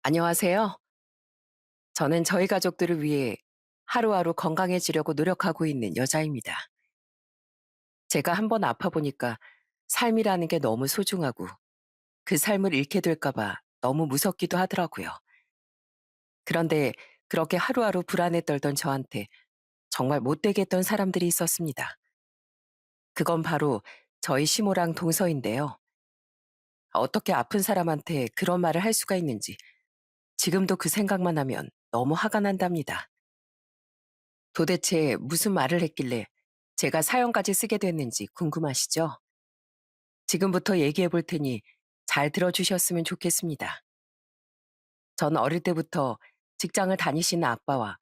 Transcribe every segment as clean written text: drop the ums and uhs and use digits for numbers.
안녕하세요. 저는 저희 가족들을 위해 하루하루 건강해지려고 노력하고 있는 여자입니다. 제가 한번 아파 보니까 삶이라는 게 너무 소중하고 그 삶을 잃게 될까봐 너무 무섭기도 하더라고요. 그런데 그렇게 하루하루 불안에 떨던 저한테 정말 못되게 했던 사람들이 있었습니다. 그건 바로 저희 시모랑 동서인데요. 어떻게 아픈 사람한테 그런 말을 할 수가 있는지 지금도 그 생각만 하면 너무 화가 난답니다. 도대체 무슨 말을 했길래 제가 사연까지 쓰게 됐는지 궁금하시죠? 지금부터 얘기해 볼 테니 잘 들어주셨으면 좋겠습니다. 전 어릴 때부터 직장을 다니시는 아빠와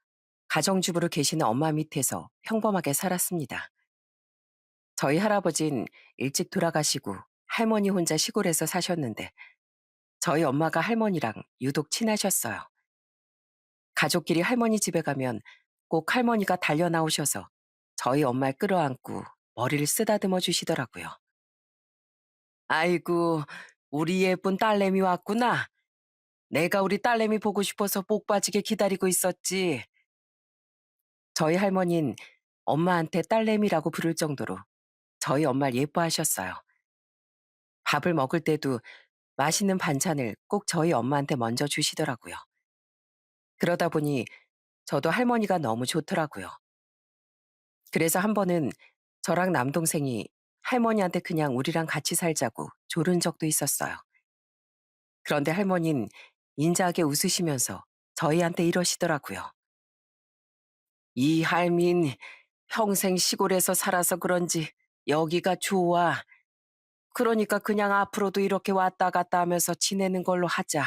가정주부로 계시는 엄마 밑에서 평범하게 살았습니다. 저희 할아버진 일찍 돌아가시고 할머니 혼자 시골에서 사셨는데 저희 엄마가 할머니랑 유독 친하셨어요. 가족끼리 할머니 집에 가면 꼭 할머니가 달려 나오셔서 저희 엄마를 끌어안고 머리를 쓰다듬어 주시더라고요. 아이고, 우리 예쁜 딸내미 왔구나. 내가 우리 딸내미 보고 싶어서 복 빠지게 기다리고 있었지. 저희 할머니는 엄마한테 딸내미라고 부를 정도로 저희 엄마를 예뻐하셨어요. 밥을 먹을 때도 맛있는 반찬을 꼭 저희 엄마한테 먼저 주시더라고요. 그러다 보니 저도 할머니가 너무 좋더라고요. 그래서 한 번은 저랑 남동생이 할머니한테 그냥 우리랑 같이 살자고 조른 적도 있었어요. 그런데 할머니는 인자하게 웃으시면서 저희한테 이러시더라고요. 이 할민 평생 시골에서 살아서 그런지 여기가 좋아. 그러니까 그냥 앞으로도 이렇게 왔다 갔다 하면서 지내는 걸로 하자.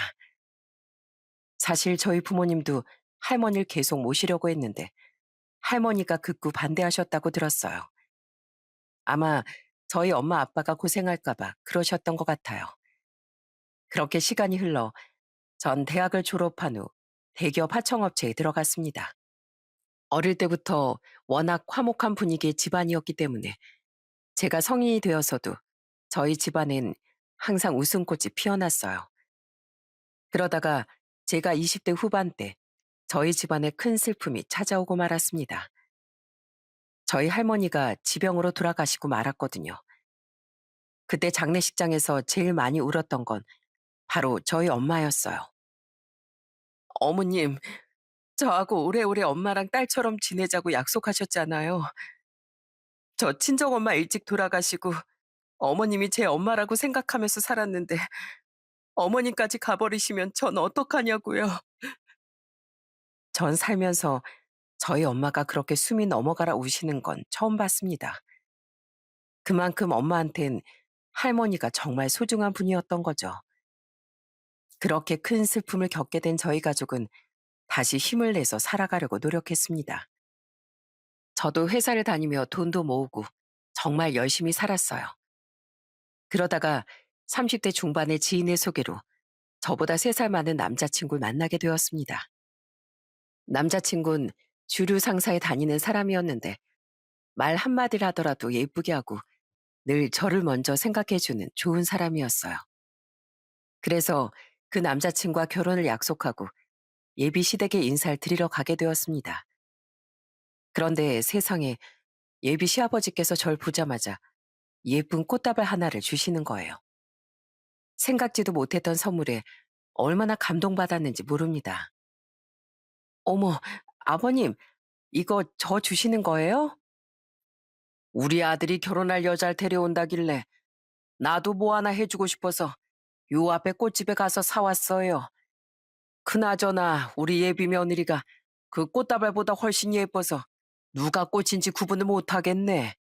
사실 저희 부모님도 할머니를 계속 모시려고 했는데 할머니가 극구 반대하셨다고 들었어요. 아마 저희 엄마 아빠가 고생할까봐 그러셨던 것 같아요. 그렇게 시간이 흘러 전 대학을 졸업한 후 대기업 하청업체에 들어갔습니다. 어릴 때부터 워낙 화목한 분위기의 집안이었기 때문에 제가 성인이 되어서도 저희 집안엔 항상 웃음꽃이 피어났어요. 그러다가 제가 20대 후반 때 저희 집안에 큰 슬픔이 찾아오고 말았습니다. 저희 할머니가 지병으로 돌아가시고 말았거든요. 그때 장례식장에서 제일 많이 울었던 건 바로 저희 엄마였어요. 어머님, 저하고 오래오래 엄마랑 딸처럼 지내자고 약속하셨잖아요. 저 친정엄마 일찍 돌아가시고 어머님이 제 엄마라고 생각하면서 살았는데 어머님까지 가버리시면 전 어떡하냐고요. 전 살면서 저희 엄마가 그렇게 숨이 넘어가라 우시는 건 처음 봤습니다. 그만큼 엄마한텐 할머니가 정말 소중한 분이었던 거죠. 그렇게 큰 슬픔을 겪게 된 저희 가족은 다시 힘을 내서 살아가려고 노력했습니다. 저도 회사를 다니며 돈도 모으고 정말 열심히 살았어요. 그러다가 30대 중반의 지인의 소개로 저보다 3살 많은 남자친구를 만나게 되었습니다. 남자친구는 주류 상사에 다니는 사람이었는데 말 한마디를 하더라도 예쁘게 하고 늘 저를 먼저 생각해주는 좋은 사람이었어요. 그래서 그 남자친구와 결혼을 약속하고 예비 시댁에 인사를 드리러 가게 되었습니다. 그런데 세상에 예비 시아버지께서 절 보자마자 예쁜 꽃다발 하나를 주시는 거예요. 생각지도 못했던 선물에 얼마나 감동받았는지 모릅니다. 어머, 아버님, 이거 저 주시는 거예요? 우리 아들이 결혼할 여자를 데려온다길래 나도 뭐 하나 해주고 싶어서 요 앞에 꽃집에 가서 사왔어요. 그나저나 우리 예비 며느리가 그 꽃다발보다 훨씬 예뻐서 누가 꽃인지 구분을 못하겠네.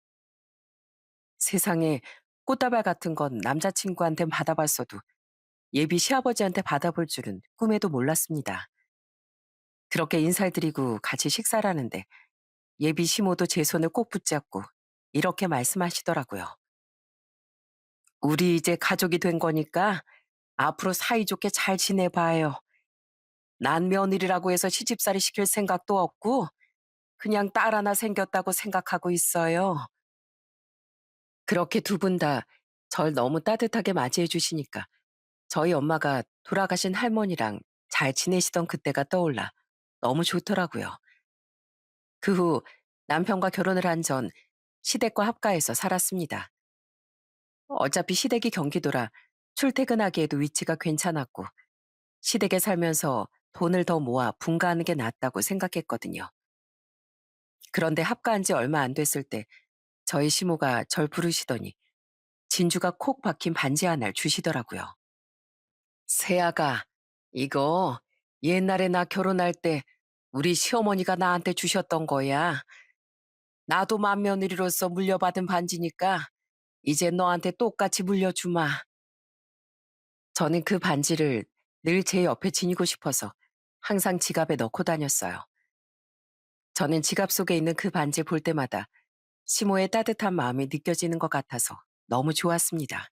세상에 꽃다발 같은 건 남자친구한테 받아봤어도 예비 시아버지한테 받아볼 줄은 꿈에도 몰랐습니다. 그렇게 인사를 드리고 같이 식사를 하는데 예비 시모도 제 손을 꼭 붙잡고 이렇게 말씀하시더라고요. 우리 이제 가족이 된 거니까 앞으로 사이좋게 잘 지내봐요. 난 며느리라고 해서 시집살이 시킬 생각도 없고 그냥 딸 하나 생겼다고 생각하고 있어요. 그렇게 두 분 다 절 너무 따뜻하게 맞이해 주시니까 저희 엄마가 돌아가신 할머니랑 잘 지내시던 그때가 떠올라 너무 좋더라고요. 그 후 남편과 결혼을 한 전 시댁과 합가해서 살았습니다. 어차피 시댁이 경기도라 출퇴근하기에도 위치가 괜찮았고 시댁에 살면서 돈을 더 모아 분가하는 게 낫다고 생각했거든요. 그런데 합가한 지 얼마 안 됐을 때 저희 시모가 절 부르시더니 진주가 콕 박힌 반지 하나를 주시더라고요. 세아가 이거 옛날에 나 결혼할 때 우리 시어머니가 나한테 주셨던 거야. 나도 맏며느리로서 물려받은 반지니까 이제 너한테 똑같이 물려주마. 저는 그 반지를 늘 제 옆에 지니고 싶어서 항상 지갑에 넣고 다녔어요. 저는 지갑 속에 있는 그 반지 볼 때마다 시모의 따뜻한 마음이 느껴지는 것 같아서 너무 좋았습니다.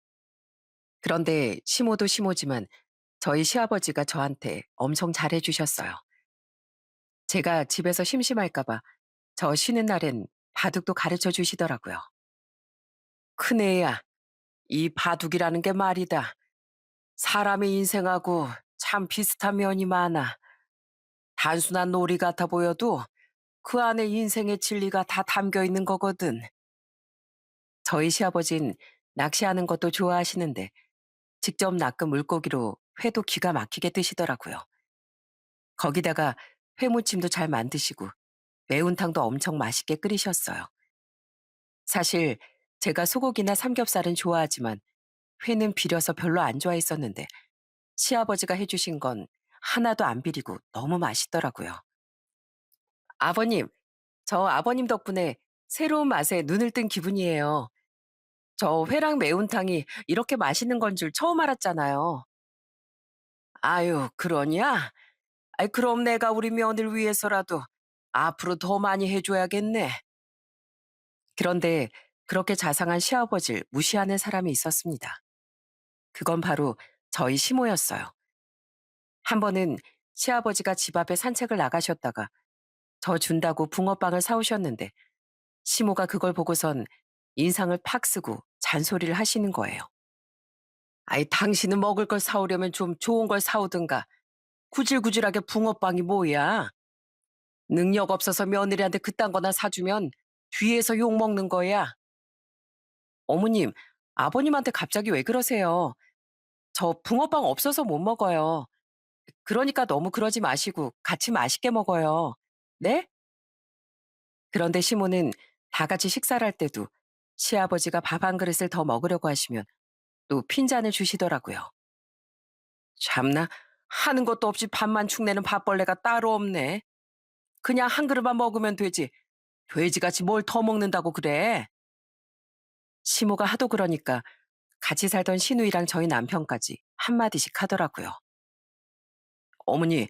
그런데 시모도 시모지만 저희 시아버지가 저한테 엄청 잘해주셨어요. 제가 집에서 심심할까봐 저 쉬는 날엔 바둑도 가르쳐 주시더라고요. 큰애야, 이 바둑이라는 게 말이다. 사람의 인생하고 참 비슷한 면이 많아. 단순한 놀이 같아 보여도 그 안에 인생의 진리가 다 담겨 있는 거거든. 저희 시아버진 낚시하는 것도 좋아하시는데 직접 낚은 물고기로 회도 기가 막히게 드시더라고요. 거기다가 회무침도 잘 만드시고 매운탕도 엄청 맛있게 끓이셨어요. 사실 제가 소고기나 삼겹살은 좋아하지만 회는 비려서 별로 안 좋아했었는데 시아버지가 해주신 건 하나도 안 비리고 너무 맛있더라고요. 아버님, 저 아버님 덕분에 새로운 맛에 눈을 뜬 기분이에요. 저 회랑 매운탕이 이렇게 맛있는 건 줄 처음 알았잖아요. 아유, 그러냐? 아이, 그럼 내가 우리 며느리 위해서라도 앞으로 더 많이 해줘야겠네. 그런데 그렇게 자상한 시아버지를 무시하는 사람이 있었습니다. 그건 바로 저희 시모였어요. 한 번은 시아버지가 집 앞에 산책을 나가셨다가 저 준다고 붕어빵을 사오셨는데 시모가 그걸 보고선 인상을 팍 쓰고 잔소리를 하시는 거예요. 아이, 당신은 먹을 걸 사오려면 좀 좋은 걸 사오든가. 구질구질하게 붕어빵이 뭐야? 능력 없어서 며느리한테 그딴 거나 사주면 뒤에서 욕 먹는 거야. 어머님, 아버님한테 갑자기 왜 그러세요? 저 붕어빵 없어서 못 먹어요. 그러니까 너무 그러지 마시고 같이 맛있게 먹어요. 네? 그런데 시모는 다 같이 식사를 할 때도 시아버지가 밥 한 그릇을 더 먹으려고 하시면 또 핀잔을 주시더라고요. 참나, 하는 것도 없이 밥만 축내는 밥벌레가 따로 없네. 그냥 한 그릇만 먹으면 되지. 돼지같이 뭘 더 먹는다고 그래. 시모가 하도 그러니까 같이 살던 시누이랑 저희 남편까지 한마디씩 하더라고요. 어머니,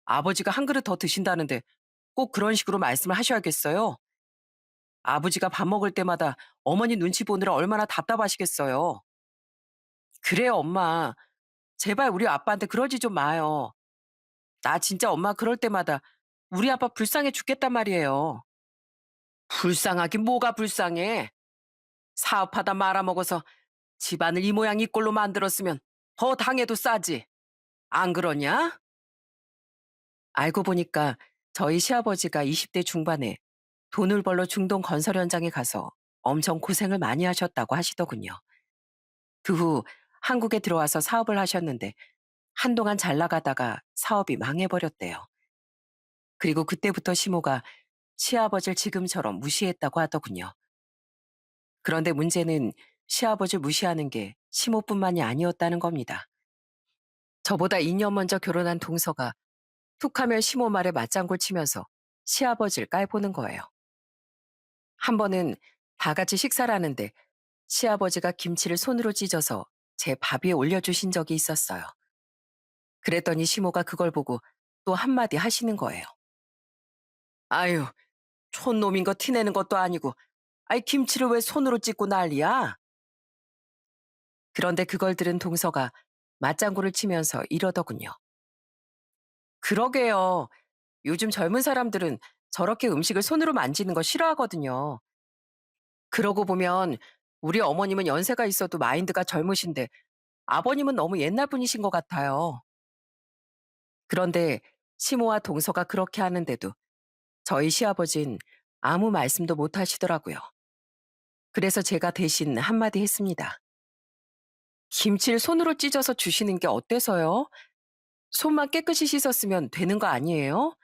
아버지가 한 그릇 더 드신다는데 꼭 그런 식으로 말씀을 하셔야겠어요. 아버지가 밥 먹을 때마다 어머니 눈치 보느라 얼마나 답답하시겠어요. 그래요, 엄마. 제발 우리 아빠한테 그러지 좀 마요. 나 진짜 엄마 그럴 때마다 우리 아빠 불쌍해 죽겠단 말이에요. 불쌍하긴 뭐가 불쌍해. 사업하다 말아먹어서 집안을 이 모양 이 꼴로 만들었으면 더 당해도 싸지. 안 그러냐? 알고 보니까 저희 시아버지가 20대 중반에 돈을 벌러 중동 건설 현장에 가서 엄청 고생을 많이 하셨다고 하시더군요. 그 후 한국에 들어와서 사업을 하셨는데 한동안 잘 나가다가 사업이 망해버렸대요. 그리고 그때부터 시모가 시아버지를 지금처럼 무시했다고 하더군요. 그런데 문제는 시아버지를 무시하는 게 시모뿐만이 아니었다는 겁니다. 저보다 2년 먼저 결혼한 동서가 툭하면 시모 말에 맞장구 치면서 시아버지를 깔보는 거예요. 한 번은 다 같이 식사를 하는데 시아버지가 김치를 손으로 찢어서 제 밥 위에 올려주신 적이 있었어요. 그랬더니 시모가 그걸 보고 또 한마디 하시는 거예요. 아유, 촌놈인 거 티내는 것도 아니고, 아이, 김치를 왜 손으로 찢고 난리야? 그런데 그걸 들은 동서가 맞장구를 치면서 이러더군요. 그러게요. 요즘 젊은 사람들은 저렇게 음식을 손으로 만지는 거 싫어하거든요. 그러고 보면 우리 어머님은 연세가 있어도 마인드가 젊으신데 아버님은 너무 옛날 분이신 것 같아요. 그런데 시모와 동서가 그렇게 하는데도 저희 시아버진 아무 말씀도 못 하시더라고요. 그래서 제가 대신 한마디 했습니다. 김치를 손으로 찢어서 주시는 게 어때서요? 손만 깨끗이 씻었으면 되는 거 아니에요?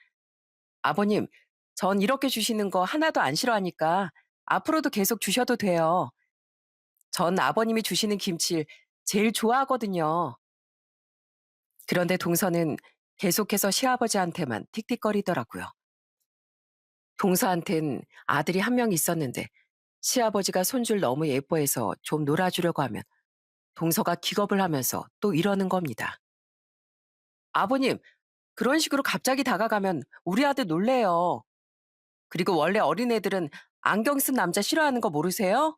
아버님, 전 이렇게 주시는 거 하나도 안 싫어하니까 앞으로도 계속 주셔도 돼요. 전 아버님이 주시는 김치를 제일 좋아하거든요. 그런데 동서는 계속해서 시아버지한테만 틱틱거리더라고요. 동서한텐 아들이 한 명 있었는데 시아버지가 손줄 너무 예뻐해서 좀 놀아주려고 하면 동서가 기겁을 하면서 또 이러는 겁니다. 아버님, 그런 식으로 갑자기 다가가면 우리 아들 놀래요. 그리고 원래 어린애들은 안경 쓴 남자 싫어하는 거 모르세요?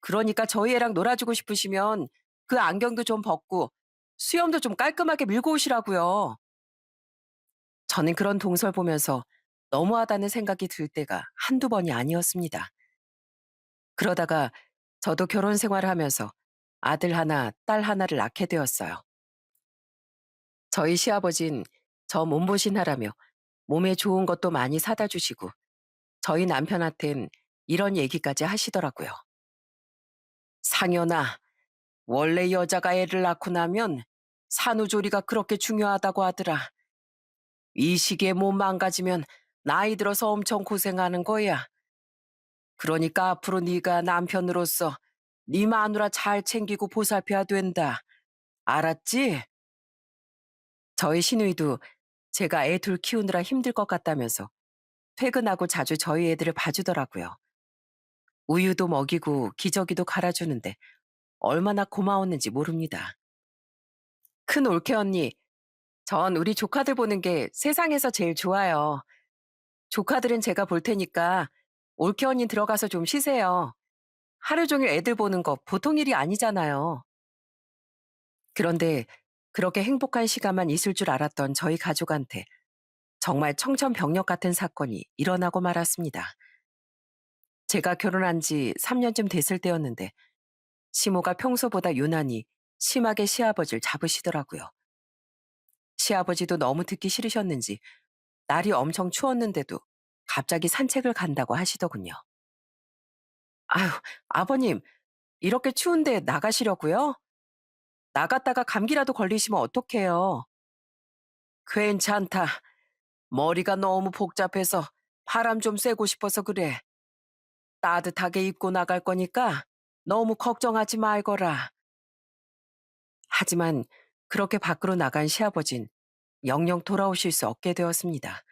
그러니까 저희 애랑 놀아주고 싶으시면 그 안경도 좀 벗고 수염도 좀 깔끔하게 밀고 오시라고요. 저는 그런 동서를 보면서 너무하다는 생각이 들 때가 한두 번이 아니었습니다. 그러다가 저도 결혼 생활을 하면서 아들 하나, 딸 하나를 낳게 되었어요. 저희 시아버진 저 몸보신하라며 몸에 좋은 것도 많이 사다 주시고 저희 남편한텐 이런 얘기까지 하시더라고요. 상현아, 원래 여자가 애를 낳고 나면 산후조리가 그렇게 중요하다고 하더라. 이 시기에 몸 망가지면 나이 들어서 엄청 고생하는 거야. 그러니까 앞으로 네가 남편으로서 네 마누라 잘 챙기고 보살펴야 된다. 알았지? 저희 시누이도 제가 애 둘 키우느라 힘들 것 같다면서 퇴근하고 자주 저희 애들을 봐주더라고요. 우유도 먹이고 기저귀도 갈아주는데 얼마나 고마웠는지 모릅니다. 큰 올케 언니, 전 우리 조카들 보는 게 세상에서 제일 좋아요. 조카들은 제가 볼 테니까 올케 언니 들어가서 좀 쉬세요. 하루 종일 애들 보는 거 보통 일이 아니잖아요. 그런데 그렇게 행복한 시간만 있을 줄 알았던 저희 가족한테 정말 청천벽력 같은 사건이 일어나고 말았습니다. 제가 결혼한 지 3년쯤 됐을 때였는데 시모가 평소보다 유난히 심하게 시아버지를 잡으시더라고요. 시아버지도 너무 듣기 싫으셨는지 날이 엄청 추웠는데도 갑자기 산책을 간다고 하시더군요. 아유, 아버님, 이렇게 추운데 나가시려고요? 나갔다가 감기라도 걸리시면 어떡해요? 괜찮다. 머리가 너무 복잡해서 바람 좀 쐬고 싶어서 그래. 따뜻하게 입고 나갈 거니까 너무 걱정하지 말거라. 하지만 그렇게 밖으로 나간 시아버진 영영 돌아오실 수 없게 되었습니다.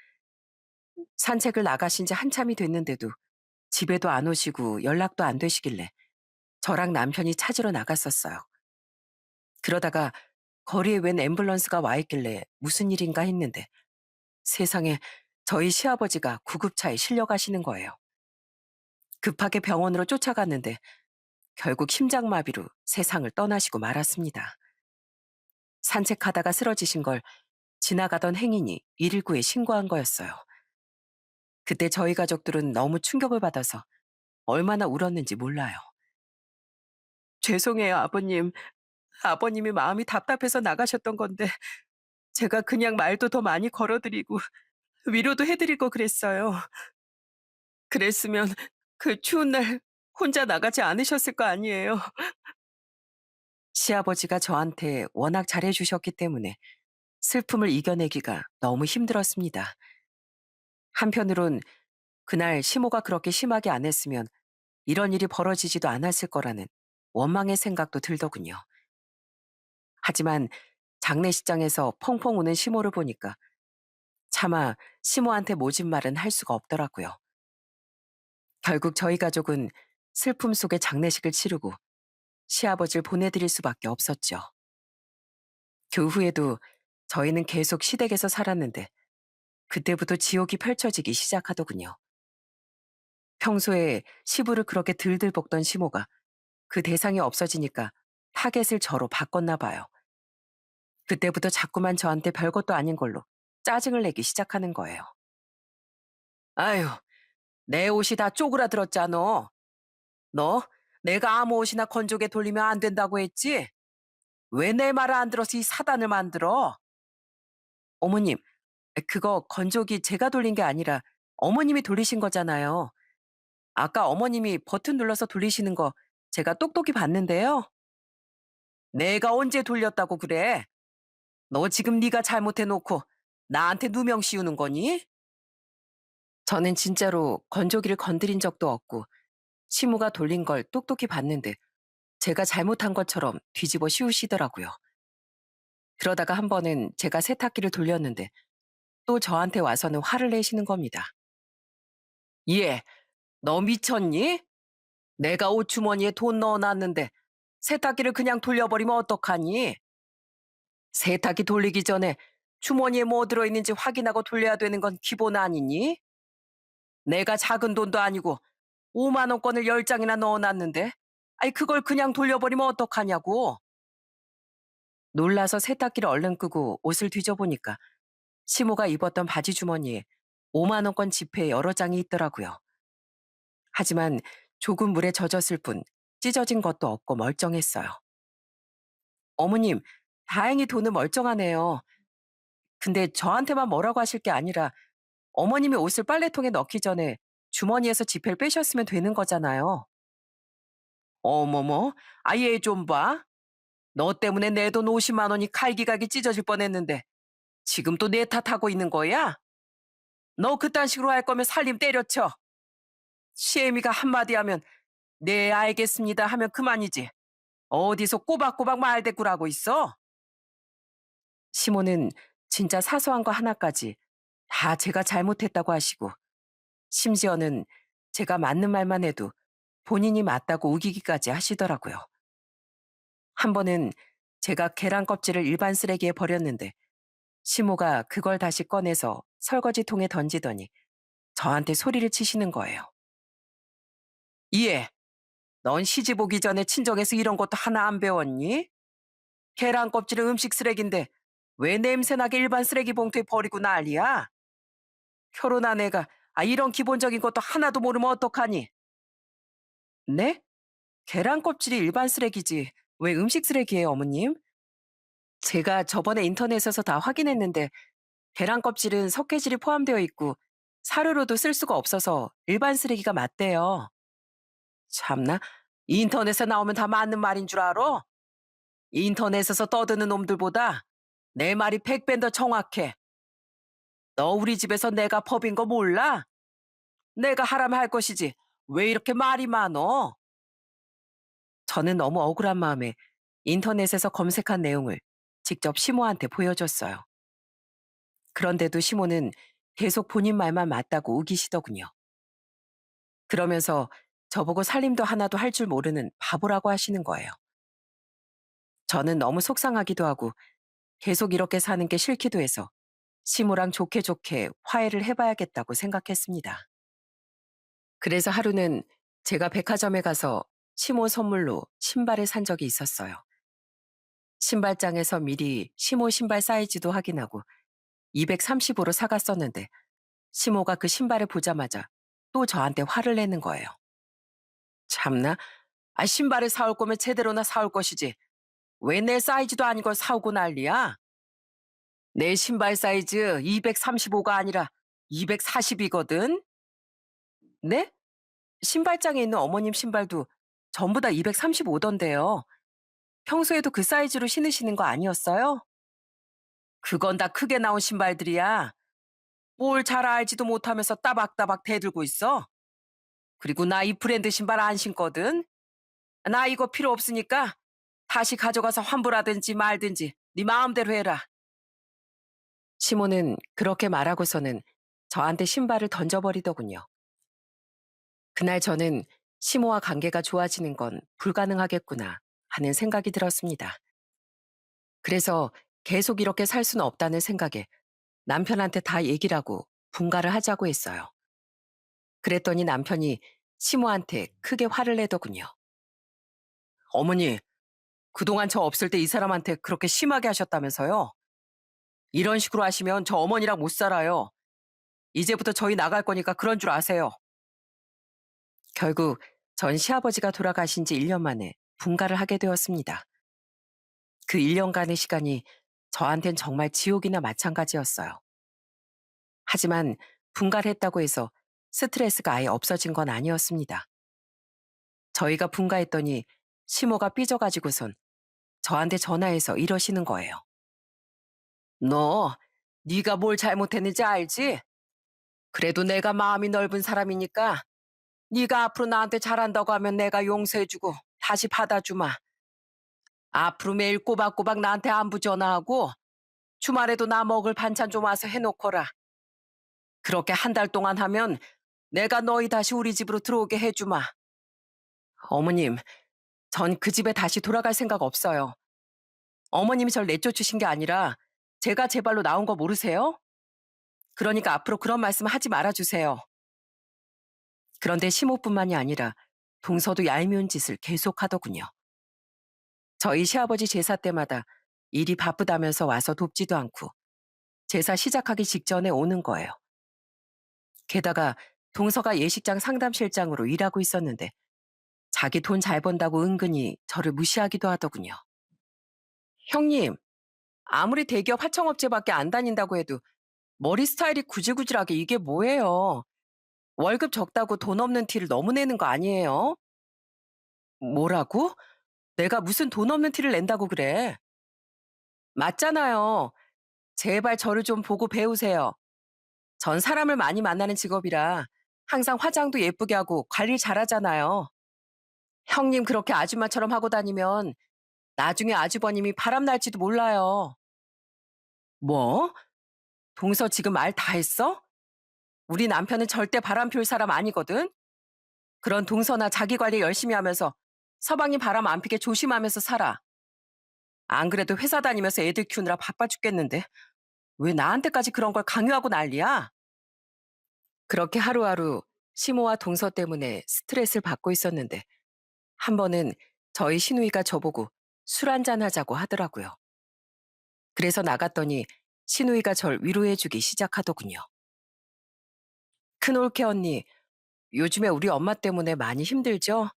산책을 나가신 지 한참이 됐는데도 집에도 안 오시고 연락도 안 되시길래 저랑 남편이 찾으러 나갔었어요. 그러다가 거리에 웬 앰뷸런스가 와 있길래 무슨 일인가 했는데 세상에 저희 시아버지가 구급차에 실려 가시는 거예요. 급하게 병원으로 쫓아갔는데 결국 심장마비로 세상을 떠나시고 말았습니다. 산책하다가 쓰러지신 걸 지나가던 행인이 119에 신고한 거였어요. 그때 저희 가족들은 너무 충격을 받아서 얼마나 울었는지 몰라요. 죄송해요, 아버님. 아버님이 마음이 답답해서 나가셨던 건데 제가 그냥 말도 더 많이 걸어드리고 위로도 해드리고 그랬어요. 그랬으면 그 추운 날 혼자 나가지 않으셨을 거 아니에요. 시아버지가 저한테 워낙 잘해주셨기 때문에 슬픔을 이겨내기가 너무 힘들었습니다. 한편으론 그날 시모가 그렇게 심하게 안 했으면 이런 일이 벌어지지도 않았을 거라는 원망의 생각도 들더군요. 하지만 장례식장에서 펑펑 우는 시모를 보니까 차마 시모한테 모진 말은 할 수가 없더라고요. 결국 저희 가족은 슬픔 속에 장례식을 치르고 시아버지를 보내드릴 수밖에 없었죠. 그 후에도 저희는 계속 시댁에서 살았는데 그때부터 지옥이 펼쳐지기 시작하더군요. 평소에 시부를 그렇게 들들 볶던 시모가 그 대상이 없어지니까 타겟을 저로 바꿨나 봐요. 그때부터 자꾸만 저한테 별것도 아닌 걸로 짜증을 내기 시작하는 거예요. 아유, 내 옷이 다 쪼그라들었잖아. 너 내가 아무 옷이나 건조기에 돌리면 안 된다고 했지? 왜 내 말을 안 들어서 이 사단을 만들어? 어머님, 그거 건조기 제가 돌린 게 아니라 어머님이 돌리신 거잖아요. 아까 어머님이 버튼 눌러서 돌리시는 거 제가 똑똑히 봤는데요. 내가 언제 돌렸다고 그래? 너 지금 네가 잘못해 놓고 나한테 누명 씌우는 거니? 저는 진짜로 건조기를 건드린 적도 없고 시모가 돌린 걸 똑똑히 봤는데 제가 잘못한 것처럼 뒤집어 씌우시더라고요. 그러다가 한 번은 제가 세탁기를 돌렸는데 또 저한테 와서는 화를 내시는 겁니다. 얘, 너 미쳤니? 내가 옷 주머니에 돈 넣어놨는데 세탁기를 그냥 돌려버리면 어떡하니? 세탁기 돌리기 전에 주머니에 뭐 들어있는지 확인하고 돌려야 되는 건 기본 아니니? 내가 작은 돈도 아니고 5만 원권을 10장이나 넣어놨는데 아이 그걸 그냥 돌려버리면 어떡하냐고. 놀라서 세탁기를 얼른 끄고 옷을 뒤져보니까 시모가 입었던 바지 주머니에 5만 원권 지폐 여러 장이 있더라고요. 하지만 조금 물에 젖었을 뿐 찢어진 것도 없고 멀쩡했어요. 어머님, 다행히 돈은 멀쩡하네요. 근데 저한테만 뭐라고 하실 게 아니라 어머님이 옷을 빨래통에 넣기 전에 주머니에서 지폐를 빼셨으면 되는 거잖아요. 어머머, 아예 좀 봐. 너 때문에 내 돈 50만 원이 칼기각이 찢어질 뻔했는데 지금 또 내 탓하고 있는 거야? 너 그딴 식으로 할 거면 살림 때려쳐. 시애미가 한마디 하면 네 알겠습니다 하면 그만이지. 어디서 꼬박꼬박 말대꾸라고 있어? 시모는 진짜 사소한 거 하나까지 다 제가 잘못했다고 하시고 심지어는 제가 맞는 말만 해도 본인이 맞다고 우기기까지 하시더라고요. 한 번은 제가 계란 껍질을 일반 쓰레기에 버렸는데 시모가 그걸 다시 꺼내서 설거지통에 던지더니 저한테 소리를 치시는 거예요. 이해, 넌 시집 오기 전에 친정에서 이런 것도 하나 안 배웠니? 계란 껍질은 음식 쓰레기인데 왜 냄새나게 일반 쓰레기 봉투에 버리고 난리야? 결혼한 애가 이런 기본적인 것도 하나도 모르면 어떡하니? 네? 계란 껍질이 일반 쓰레기지. 왜 음식 쓰레기예요, 어머님? 제가 저번에 인터넷에서 다 확인했는데 계란 껍질은 석회질이 포함되어 있고 사료로도 쓸 수가 없어서 일반 쓰레기가 맞대요. 참나, 인터넷에 나오면 다 맞는 말인 줄 알아? 인터넷에서 떠드는 놈들보다 내 말이 100배 더 정확해. 너 우리 집에서 내가 법인 거 몰라? 내가 하라면 할 것이지. 왜 이렇게 말이 많어? 저는 너무 억울한 마음에 인터넷에서 검색한 내용을 직접 시모한테 보여줬어요. 그런데도 시모는 계속 본인 말만 맞다고 우기시더군요. 그러면서 저보고 살림도 하나도 할 줄 모르는 바보라고 하시는 거예요. 저는 너무 속상하기도 하고 계속 이렇게 사는 게 싫기도 해서 시모랑 좋게 좋게 화해를 해봐야겠다고 생각했습니다. 그래서 하루는 제가 백화점에 가서 시모 선물로 신발을 산 적이 있었어요. 신발장에서 미리 시모 신발 사이즈도 확인하고 235로 사갔었는데 시모가 그 신발을 보자마자 또 저한테 화를 내는 거예요. 참나, 신발을 사올 거면 제대로나 사올 것이지. 왜 내 사이즈도 아닌 걸 사오고 난리야? 내 신발 사이즈 235가 아니라 240이거든? 네? 신발장에 있는 어머님 신발도 전부 다 235던데요. 평소에도 그 사이즈로 신으시는 거 아니었어요? 그건 다 크게 나온 신발들이야. 뭘 잘 알지도 못하면서 따박따박 대들고 있어. 그리고 나 이 브랜드 신발 안 신거든. 나 이거 필요 없으니까 다시 가져가서 환불하든지 말든지 네 마음대로 해라. 시모는 그렇게 말하고서는 저한테 신발을 던져버리더군요. 그날 저는 시모와 관계가 좋아지는 건 불가능하겠구나 하는 생각이 들었습니다. 그래서 계속 이렇게 살 수는 없다는 생각에 남편한테 다 얘기를 하고 분가를 하자고 했어요. 그랬더니 남편이 시모한테 크게 화를 내더군요. 어머니, 그동안 저 없을 때 이 사람한테 그렇게 심하게 하셨다면서요? 이런 식으로 하시면 저 어머니랑 못 살아요. 이제부터 저희 나갈 거니까 그런 줄 아세요. 결국 전 시아버지가 돌아가신 지 1년 만에 분가를 하게 되었습니다. 그 1년간의 시간이 저한텐 정말 지옥이나 마찬가지였어요. 하지만 분가했다고 해서 스트레스가 아예 없어진 건 아니었습니다. 저희가 분가했더니 시모가 삐져가지고선 저한테 전화해서 이러시는 거예요. 너, 네가 뭘 잘못했는지 알지? 그래도 내가 마음이 넓은 사람이니까 네가 앞으로 나한테 잘한다고 하면 내가 용서해주고 다시 받아주마. 앞으로 매일 꼬박꼬박 나한테 안부 전화하고 주말에도 나 먹을 반찬 좀 와서 해놓거라. 그렇게 한 달 동안 하면 내가 너희 다시 우리 집으로 들어오게 해주마. 어머님, 전 그 집에 다시 돌아갈 생각 없어요. 어머님이 절 내쫓으신 게 아니라 제가 제 발로 나온 거 모르세요? 그러니까 앞으로 그런 말씀 하지 말아주세요. 그런데 시모뿐만이 아니라 동서도 얄미운 짓을 계속하더군요. 저희 시아버지 제사 때마다 일이 바쁘다면서 와서 돕지도 않고 제사 시작하기 직전에 오는 거예요. 게다가 동서가 예식장 상담실장으로 일하고 있었는데 자기 돈 잘 번다고 은근히 저를 무시하기도 하더군요. 형님, 아무리 대기업 하청업체밖에 안 다닌다고 해도 머리 스타일이 구질구질하게 이게 뭐예요? 월급 적다고 돈 없는 티를 너무 내는 거 아니에요? 뭐라고? 내가 무슨 돈 없는 티를 낸다고 그래? 맞잖아요. 제발 저를 좀 보고 배우세요. 전 사람을 많이 만나는 직업이라 항상 화장도 예쁘게 하고 관리 잘하잖아요. 형님 그렇게 아줌마처럼 하고 다니면 나중에 아주버님이 바람 날지도 몰라요. 뭐? 동서 지금 말 다 했어? 우리 남편은 절대 바람 피울 사람 아니거든? 그런 동서나 자기 관리 열심히 하면서 서방님 바람 안 피게 조심하면서 살아. 안 그래도 회사 다니면서 애들 키우느라 바빠 죽겠는데 왜 나한테까지 그런 걸 강요하고 난리야? 그렇게 하루하루 시모와 동서 때문에 스트레스를 받고 있었는데 한 번은 저희 시누이가 저보고 술 한잔 하자고 하더라고요. 그래서 나갔더니 시누이가 절 위로해주기 시작하더군요. 큰올케 언니, 요즘에 우리 엄마 때문에 많이 힘들죠?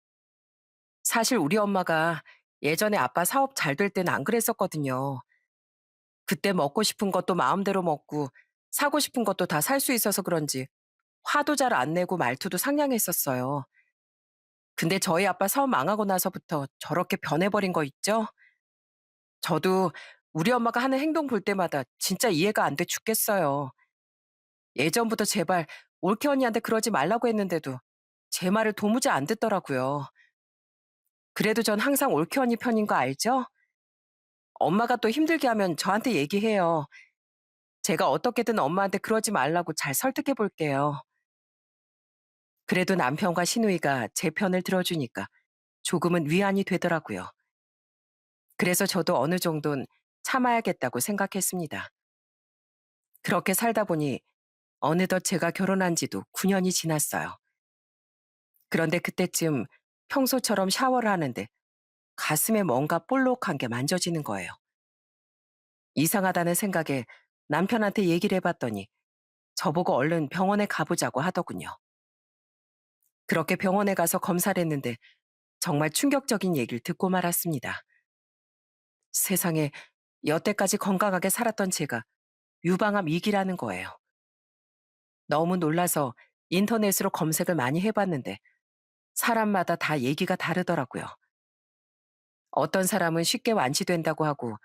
사실 우리 엄마가 예전에 아빠 사업 잘 될 때는 안 그랬었거든요. 그때 먹고 싶은 것도 마음대로 먹고 사고 싶은 것도 다 살 수 있어서 그런지 화도 잘 안 내고 말투도 상냥했었어요. 근데 저희 아빠 사업 망하고 나서부터 저렇게 변해버린 거 있죠? 저도 우리 엄마가 하는 행동 볼 때마다 진짜 이해가 안 돼 죽겠어요. 예전부터 제발 올케 언니한테 그러지 말라고 했는데도 제 말을 도무지 안 듣더라고요. 그래도 전 항상 올케 언니 편인 거 알죠? 엄마가 또 힘들게 하면 저한테 얘기해요. 제가 어떻게든 엄마한테 그러지 말라고 잘 설득해 볼게요. 그래도 남편과 시누이가 제 편을 들어주니까 조금은 위안이 되더라고요. 그래서 저도 어느 정도는 참아야겠다고 생각했습니다. 그렇게 살다 보니 어느덧 제가 결혼한 지도 9년이 지났어요. 그런데 그때쯤 평소처럼 샤워를 하는데 가슴에 뭔가 볼록한 게 만져지는 거예요. 이상하다는 생각에 남편한테 얘기를 해봤더니 저보고 얼른 병원에 가보자고 하더군요. 그렇게 병원에 가서 검사를 했는데 정말 충격적인 얘기를 듣고 말았습니다. 세상에 여태까지 건강하게 살았던 제가 유방암 2기라는 거예요. 너무 놀라서 인터넷으로 검색을 많이 해봤는데 사람마다 다 얘기가 다르더라고요. 어떤 사람은 쉽게 완치된다고 하고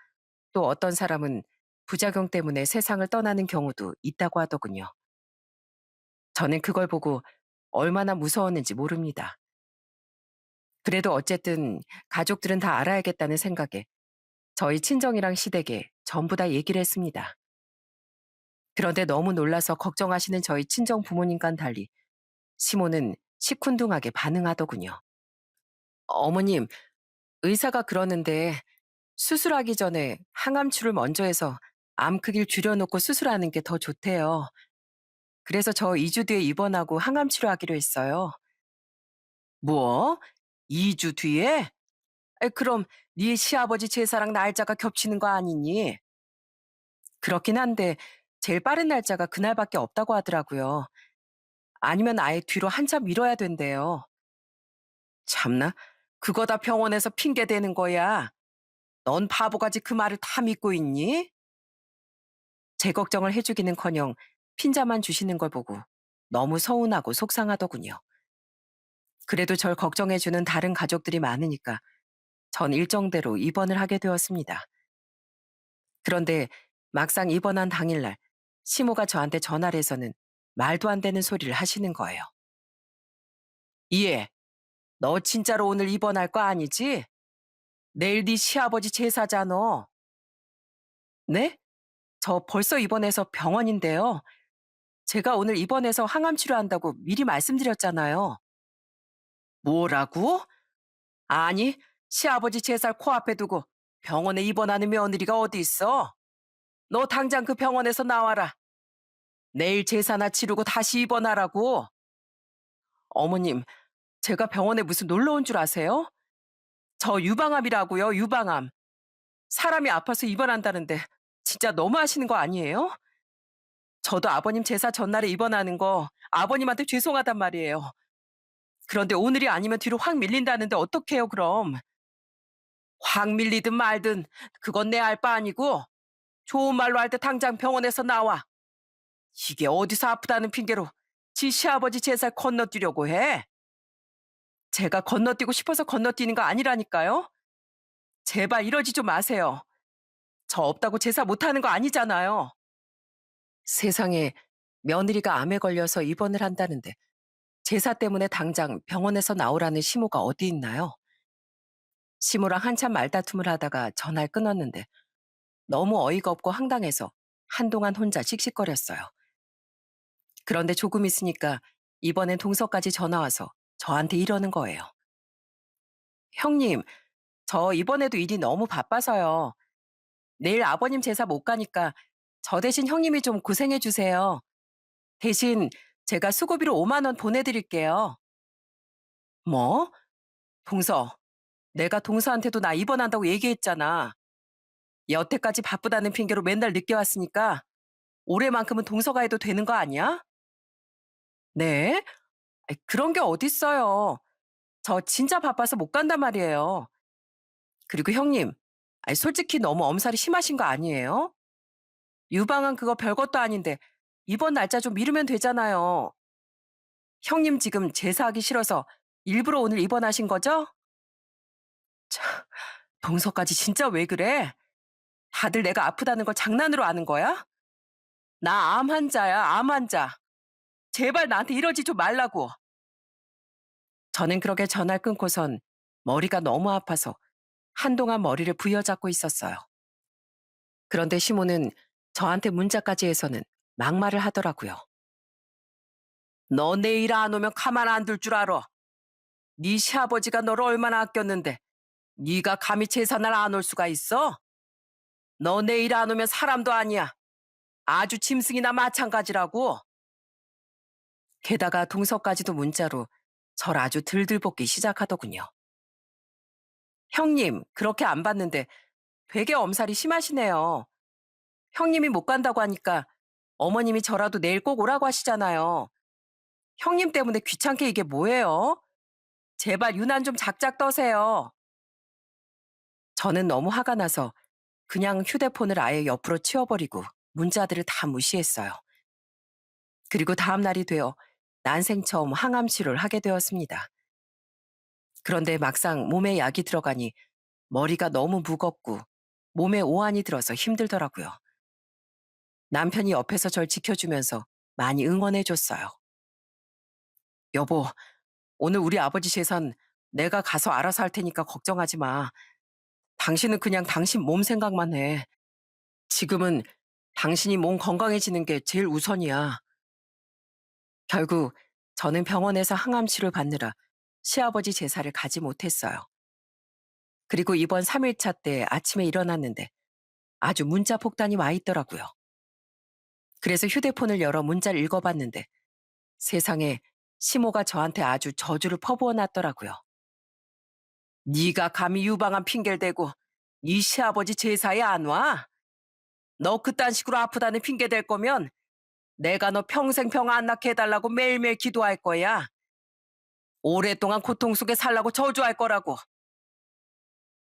또 어떤 사람은 부작용 때문에 세상을 떠나는 경우도 있다고 하더군요. 저는 그걸 보고 얼마나 무서웠는지 모릅니다. 그래도 어쨌든 가족들은 다 알아야겠다는 생각에 저희 친정이랑 시댁에 전부 다 얘기를 했습니다. 그런데 너무 놀라서 걱정하시는 저희 친정 부모님과는 달리 시모는 시큰둥하게 반응하더군요. 어머님, 의사가 그러는데 수술하기 전에 항암치료를 먼저 해서 암 크기를 줄여놓고 수술하는 게 더 좋대요. 그래서 저 2주 뒤에 입원하고 항암 치료하기로 했어요. 뭐? 2주 뒤에? 그럼 네 시아버지 제사랑 날짜가 겹치는 거 아니니? 그렇긴 한데 제일 빠른 날짜가 그날밖에 없다고 하더라고요. 아니면 아예 뒤로 한참 미뤄야 된대요. 참나, 그거 다 병원에서 핑계 대는 거야. 넌 바보같이 그 말을 다 믿고 있니? 제 걱정을 해주기는커녕 핀자만 주시는 걸 보고 너무 서운하고 속상하더군요. 그래도 절 걱정해주는 다른 가족들이 많으니까 전 일정대로 입원을 하게 되었습니다. 그런데 막상 입원한 당일날 시모가 저한테 전화를 해서는 말도 안 되는 소리를 하시는 거예요. 이해, 너 진짜로 오늘 입원할 거 아니지? 내일 네 시아버지 제사잖아. 네? 저 벌써 입원해서 병원인데요. 제가 오늘 입원해서 항암 치료한다고 미리 말씀드렸잖아요. 뭐라고? 아니, 시아버지 제살 코앞에 두고 병원에 입원하는 며느리가 어디 있어? 너 당장 그 병원에서 나와라. 내일 제사나 치르고 다시 입원하라고. 어머님, 제가 병원에 무슨 놀러 온 줄 아세요? 저 유방암이라고요, 유방암. 사람이 아파서 입원한다는데 진짜 너무하시는 거 아니에요? 저도 아버님 제사 전날에 입원하는 거 아버님한테 죄송하단 말이에요. 그런데 오늘이 아니면 뒤로 확 밀린다는데 어떡해요, 그럼? 확 밀리든 말든 그건 내 알 바 아니고 좋은 말로 할 때 당장 병원에서 나와. 이게 어디서 아프다는 핑계로 지 시아버지 제살 건너뛰려고 해? 제가 건너뛰고 싶어서 건너뛰는 거 아니라니까요? 제발 이러지 좀 마세요. 저 없다고 제사 못하는 거 아니잖아요. 세상에, 며느리가 암에 걸려서 입원을 한다는데 제사 때문에 당장 병원에서 나오라는 시모가 어디 있나요? 시모랑 한참 말다툼을 하다가 전화를 끊었는데 너무 어이가 없고 황당해서 한동안 혼자 씩씩거렸어요. 그런데 조금 있으니까 이번엔 동서까지 전화 와서 저한테 이러는 거예요. 형님, 저 이번에도 일이 너무 바빠서요. 내일 아버님 제사 못 가니까 저 대신 형님이 좀 고생해 주세요. 대신 제가 수고비로 5만 원 보내드릴게요. 뭐? 동서, 내가 동서한테도 나 입원한다고 얘기했잖아. 여태까지 바쁘다는 핑계로 맨날 늦게 왔으니까 올해만큼은 동서가 해도 되는 거 아니야? 네? 아이, 그런 게 어딨어요. 저 진짜 바빠서 못 간단 말이에요. 그리고 형님, 아이, 솔직히 너무 엄살이 심하신 거 아니에요? 유방암 그거 별것도 아닌데 이번 날짜 좀 미루면 되잖아요. 형님 지금 제사하기 싫어서 일부러 오늘 입원하신 거죠? 참, 동서까지 진짜 왜 그래? 다들 내가 아프다는 걸 장난으로 아는 거야? 나 암 환자야, 암 환자. 제발 나한테 이러지 좀 말라고. 저는 그렇게 전화를 끊고선 머리가 너무 아파서 한동안 머리를 부여잡고 있었어요. 그런데 시모는 저한테 문자까지 해서는 막말을 하더라고요. 너 내일 안 오면 가만 안 둘 줄 알아. 네 시아버지가 너를 얼마나 아꼈는데 네가 감히 제사날 안 올 수가 있어? 너 내일 안 오면 사람도 아니야. 아주 짐승이나 마찬가지라고. 게다가 동서까지도 문자로 절 아주 들들 볶기 시작하더군요. 형님, 그렇게 안 봤는데 되게 엄살이 심하시네요. 형님이 못 간다고 하니까 어머님이 저라도 내일 꼭 오라고 하시잖아요. 형님 때문에 귀찮게 이게 뭐예요? 제발 유난 좀 작작 떠세요. 저는 너무 화가 나서 그냥 휴대폰을 아예 옆으로 치워버리고 문자들을 다 무시했어요. 그리고 다음 날이 되어 난생 처음 항암 치료를 하게 되었습니다. 그런데 막상 몸에 약이 들어가니 머리가 너무 무겁고 몸에 오한이 들어서 힘들더라고요. 남편이 옆에서 절 지켜주면서 많이 응원해줬어요. 여보, 오늘 우리 아버지 재산 내가 가서 알아서 할 테니까 걱정하지 마. 당신은 그냥 당신 몸 생각만 해. 지금은 당신이 몸 건강해지는 게 제일 우선이야. 결국 저는 병원에서 항암 치료를 받느라 시아버지 제사를 가지 못했어요. 그리고 이번 3일차 때 아침에 일어났는데 아주 문자 폭탄이 와 있더라고요. 그래서 휴대폰을 열어 문자를 읽어봤는데 세상에 시모가 저한테 아주 저주를 퍼부어 놨더라고요. 네가 감히 유방암 핑계를 대고 네 시아버지 제사에 안 와? 너 그딴 식으로 아프다는 핑계 댈 거면 내가 너 평생 병 안 낫게 해달라고 매일매일 기도할 거야. 오랫동안 고통 속에 살라고 저주할 거라고.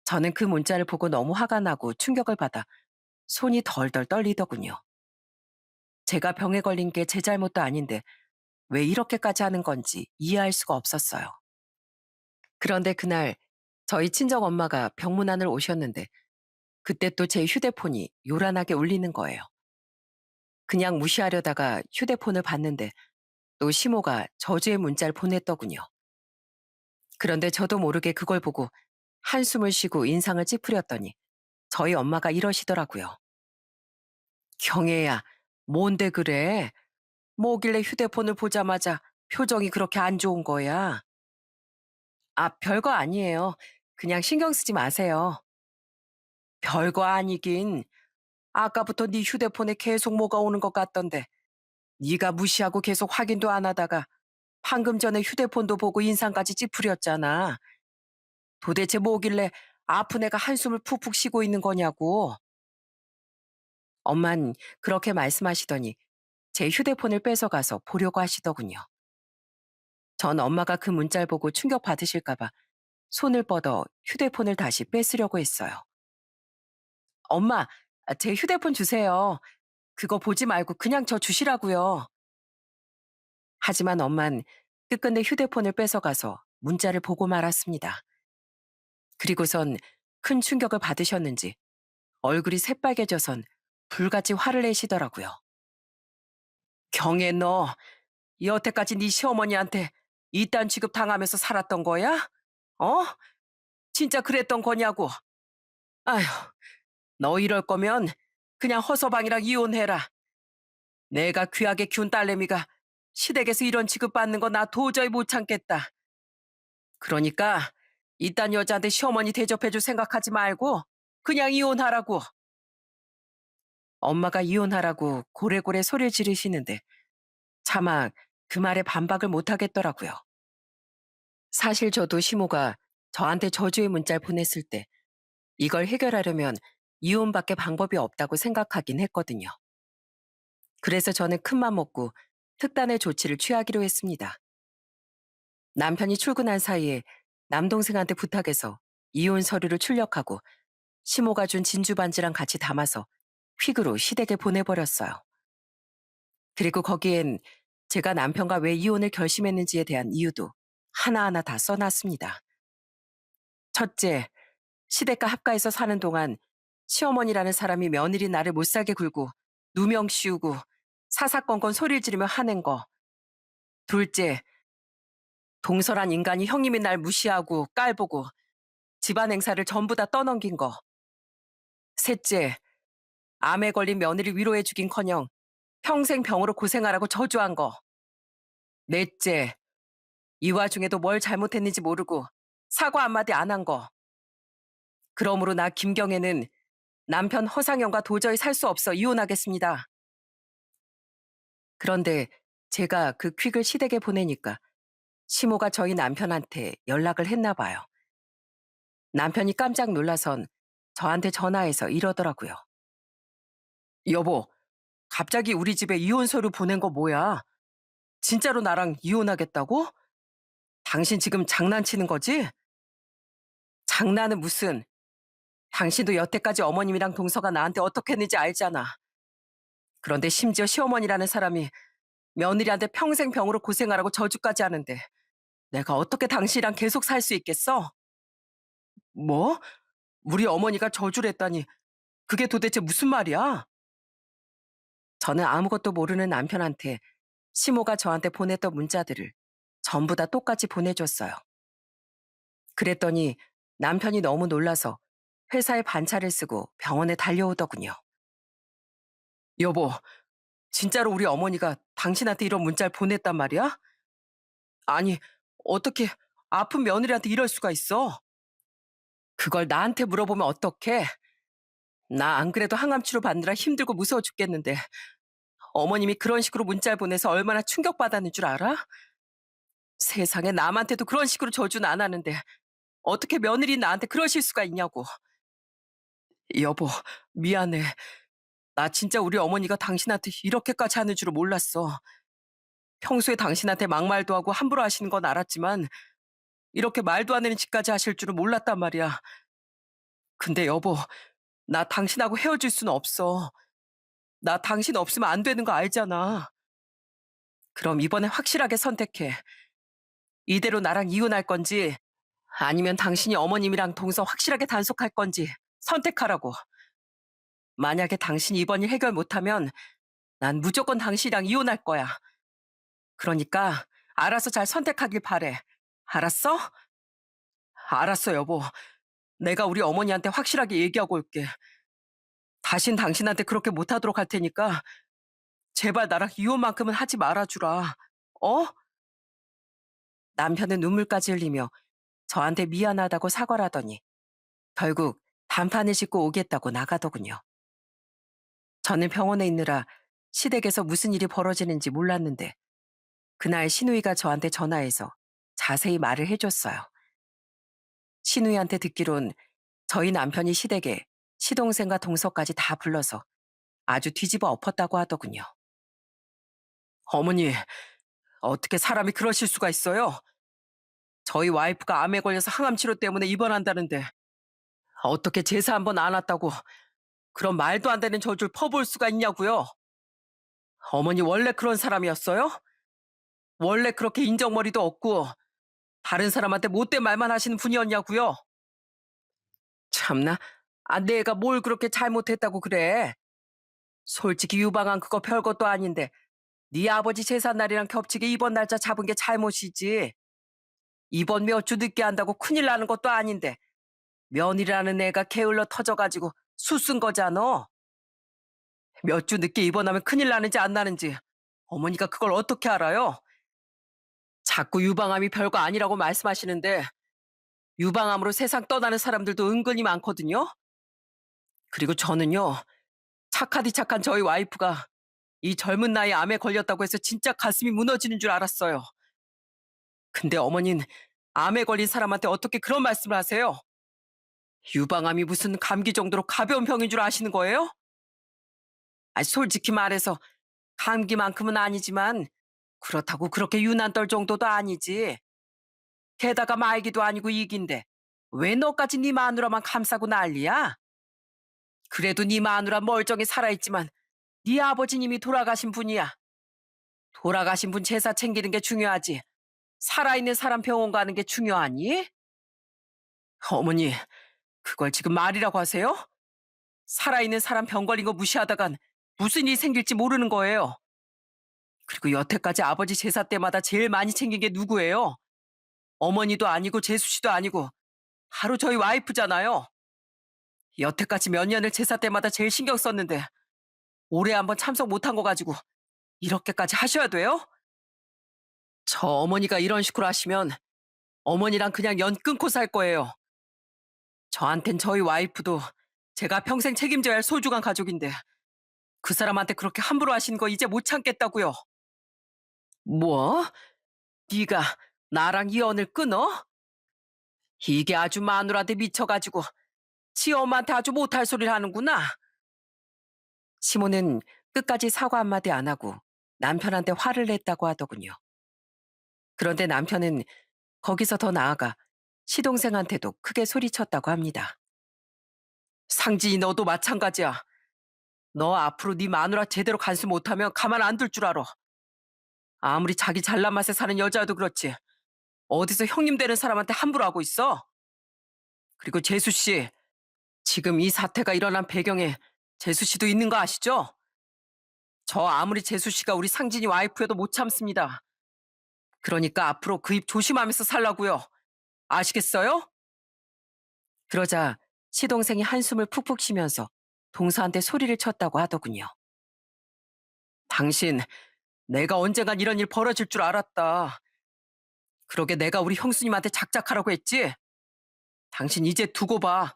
저는 그 문자를 보고 너무 화가 나고 충격을 받아 손이 덜덜 떨리더군요. 제가 병에 걸린 게 제 잘못도 아닌데 왜 이렇게까지 하는 건지 이해할 수가 없었어요. 그런데 그날 저희 친정 엄마가 병문안을 오셨는데 그때 또 제 휴대폰이 요란하게 울리는 거예요. 그냥 무시하려다가 휴대폰을 봤는데 또 시모가 저주의 문자를 보냈더군요. 그런데 저도 모르게 그걸 보고 한숨을 쉬고 인상을 찌푸렸더니 저희 엄마가 이러시더라고요. 경혜야, 뭔데 그래? 뭐길래 휴대폰을 보자마자 표정이 그렇게 안 좋은 거야? 아, 별거 아니에요. 그냥 신경 쓰지 마세요. 별거 아니긴. 아까부터 네 휴대폰에 계속 뭐가 오는 것 같던데. 네가 무시하고 계속 확인도 안 하다가 방금 전에 휴대폰도 보고 인상까지 찌푸렸잖아. 도대체 뭐길래 아픈 애가 한숨을 푹푹 쉬고 있는 거냐고. 엄만 그렇게 말씀하시더니 제 휴대폰을 뺏어가서 보려고 하시더군요. 전 엄마가 그 문자를 보고 충격받으실까봐 손을 뻗어 휴대폰을 다시 뺏으려고 했어요. 엄마, 제 휴대폰 주세요. 그거 보지 말고 그냥 저 주시라고요. 하지만 엄만 끝끝내 휴대폰을 뺏어가서 문자를 보고 말았습니다. 그리고선 큰 충격을 받으셨는지 얼굴이 새빨개져선 불같이 화를 내시더라고요. 경혜 너 여태까지 네 시어머니한테 이딴 취급 당하면서 살았던 거야? 어? 진짜 그랬던 거냐고. 아휴, 너 이럴 거면 그냥 허서방이랑 이혼해라. 내가 귀하게 키운 딸내미가 시댁에서 이런 취급받는 거 나 도저히 못 참겠다. 그러니까 이딴 여자한테 시어머니 대접해줄 생각하지 말고 그냥 이혼하라고. 엄마가 이혼하라고 고래고래 소리를 지르시는데 차마 그 말에 반박을 못 하겠더라고요. 사실 저도 시모가 저한테 저주의 문자를 보냈을 때 이걸 해결하려면 이혼밖에 방법이 없다고 생각하긴 했거든요. 그래서 저는 큰맘 먹고 특단의 조치를 취하기로 했습니다. 남편이 출근한 사이에 남동생한테 부탁해서 이혼 서류를 출력하고 시모가 준 진주 반지랑 같이 담아서 퀵으로 시댁에 보내버렸어요. 그리고 거기엔 제가 남편과 왜 이혼을 결심했는지에 대한 이유도 하나하나 다 써놨습니다. 첫째, 시댁과 합가해서 사는 동안 시어머니라는 사람이 며느리 나를 못살게 굴고 누명 씌우고 사사건건 소리를 지르며 화낸 거. 둘째, 동설한 인간이 형님이 날 무시하고 깔보고 집안 행사를 전부 다 떠넘긴 거. 셋째, 암에 걸린 며느리 위로해주긴커녕 평생 병으로 고생하라고 저주한 거. 넷째, 이 와중에도 뭘 잘못했는지 모르고 사과 한마디 안 한 거. 그러므로 나 김경애는 남편 허상영과 도저히 살 수 없어 이혼하겠습니다. 그런데 제가 그 퀵을 시댁에 보내니까 시모가 저희 남편한테 연락을 했나 봐요. 남편이 깜짝 놀라선 저한테 전화해서 이러더라고요. 여보, 갑자기 우리 집에 이혼 서류 보낸 거 뭐야? 진짜로 나랑 이혼하겠다고? 당신 지금 장난치는 거지? 장난은 무슨. 당신도 여태까지 어머님이랑 동서가 나한테 어떻게 했는지 알잖아. 그런데 심지어 시어머니라는 사람이 며느리한테 평생 병으로 고생하라고 저주까지 하는데 내가 어떻게 당신이랑 계속 살 수 있겠어? 뭐? 우리 어머니가 저주를 했다니 그게 도대체 무슨 말이야? 저는 아무것도 모르는 남편한테 시모가 저한테 보냈던 문자들을 전부 다 똑같이 보내줬어요. 그랬더니 남편이 너무 놀라서 회사에 반차를 쓰고 병원에 달려오더군요. 여보, 진짜로 우리 어머니가 당신한테 이런 문자를 보냈단 말이야? 아니, 어떻게 아픈 며느리한테 이럴 수가 있어? 그걸 나한테 물어보면 어떡해? 나 안 그래도 항암 치료 받느라 힘들고 무서워 죽겠는데 어머님이 그런 식으로 문자를 보내서 얼마나 충격받았는 줄 알아? 세상에 남한테도 그런 식으로 저주는 안 하는데 어떻게 며느리 나한테 그러실 수가 있냐고. 여보, 미안해. 나 진짜 우리 어머니가 당신한테 이렇게까지 하는 줄은 몰랐어. 평소에 당신한테 막말도 하고 함부로 하시는 건 알았지만 이렇게 말도 안 되는 짓까지 하실 줄은 몰랐단 말이야. 근데 여보, 나 당신하고 헤어질 수는 없어. 나 당신 없으면 안 되는 거 알잖아. 그럼 이번에 확실하게 선택해. 이대로 나랑 이혼할 건지 아니면 당신이 어머님이랑 동서 확실하게 단속할 건지 선택하라고. 만약에 당신이 이번 일 해결 못하면 난 무조건 당신이랑 이혼할 거야. 그러니까 알아서 잘 선택하길 바래. 알았어? 알았어, 여보. 내가 우리 어머니한테 확실하게 얘기하고 올게. 다신 당신한테 그렇게 못하도록 할 테니까 제발 나랑 이혼만큼은 하지 말아주라. 어? 남편은 눈물까지 흘리며 저한테 미안하다고 사과를 하더니 결국 단판을 짓고 오겠다고 나가더군요. 저는 병원에 있느라 시댁에서 무슨 일이 벌어지는지 몰랐는데 그날 신우이가 저한테 전화해서 자세히 말을 해줬어요. 신우이한테 듣기론 저희 남편이 시댁에 시동생과 동서까지 다 불러서 아주 뒤집어 엎었다고 하더군요. 어머니, 어떻게 사람이 그러실 수가 있어요? 저희 와이프가 암에 걸려서 항암 치료 때문에 입원한다는데 어떻게 제사 한 번 안 왔다고 그런 말도 안 되는 저주를 퍼부을 수가 있냐고요? 어머니 원래 그런 사람이었어요? 원래 그렇게 인정머리도 없고 다른 사람한테 못된 말만 하시는 분이었냐고요? 참나, 내가 뭘 그렇게 잘못했다고 그래? 솔직히 유방암 그거 별것도 아닌데 네 아버지 제삿날이랑 겹치게 입원 날짜 잡은 게 잘못이지. 입원 몇 주 늦게 한다고 큰일 나는 것도 아닌데 며느리라는 애가 게을러 터져가지고 수쓴 거잖아. 몇 주 늦게 입원하면 큰일 나는지 안 나는지 어머니가 그걸 어떻게 알아요? 자꾸 유방암이 별거 아니라고 말씀하시는데 유방암으로 세상 떠나는 사람들도 은근히 많거든요. 그리고 저는요, 착하디 착한 저희 와이프가 이 젊은 나이에 암에 걸렸다고 해서 진짜 가슴이 무너지는 줄 알았어요. 근데 어머닌 암에 걸린 사람한테 어떻게 그런 말씀을 하세요? 유방암이 무슨 감기 정도로 가벼운 병인 줄 아시는 거예요? 솔직히 말해서 감기만큼은 아니지만 그렇다고 그렇게 유난 떨 정도도 아니지. 게다가 말기도 아니고 이긴데 왜 너까지 네 마누라만 감싸고 난리야? 그래도 네 마누라 멀쩡히 살아있지만 네 아버지님이 돌아가신 분이야. 돌아가신 분 제사 챙기는 게 중요하지. 살아있는 사람 병원 가는 게 중요하니? 어머니, 그걸 지금 말이라고 하세요? 살아있는 사람 병 걸린 거 무시하다간 무슨 일이 생길지 모르는 거예요. 그리고 여태까지 아버지 제사 때마다 제일 많이 챙긴 게 누구예요? 어머니도 아니고 재수 씨도 아니고 바로 저희 와이프잖아요. 여태까지 몇 년을 제사 때마다 제일 신경 썼는데 올해 한번 참석 못한 거 가지고 이렇게까지 하셔야 돼요? 저 어머니가 이런 식으로 하시면 어머니랑 그냥 연 끊고 살 거예요. 저한텐 저희 와이프도 제가 평생 책임져야 할 소중한 가족인데 그 사람한테 그렇게 함부로 하시는 거 이제 못 참겠다고요. 뭐? 네가 나랑 이 언을 끊어? 이게 아주 마누라한테 미쳐가지고 지 엄마한테 아주 못할 소리를 하는구나. 시모는 끝까지 사과 한마디 안 하고 남편한테 화를 냈다고 하더군요. 그런데 남편은 거기서 더 나아가 시동생한테도 크게 소리쳤다고 합니다. 상진이 너도 마찬가지야. 너 앞으로 네 마누라 제대로 간수 못하면 가만 안 둘 줄 알아. 아무리 자기 잘난 맛에 사는 여자여도 그렇지. 어디서 형님 되는 사람한테 함부로 하고 있어? 그리고 재수 씨, 지금 이 사태가 일어난 배경에 재수 씨도 있는 거 아시죠? 저 아무리 재수 씨가 우리 상진이 와이프여도 못 참습니다. 그러니까 앞으로 그 입 조심하면서 살라고요. 아시겠어요? 그러자 시동생이 한숨을 푹푹 쉬면서 동서한테 소리를 쳤다고 하더군요. 당신, 내가 언젠간 이런 일 벌어질 줄 알았다. 그러게 내가 우리 형수님한테 작작하라고 했지? 당신 이제 두고 봐.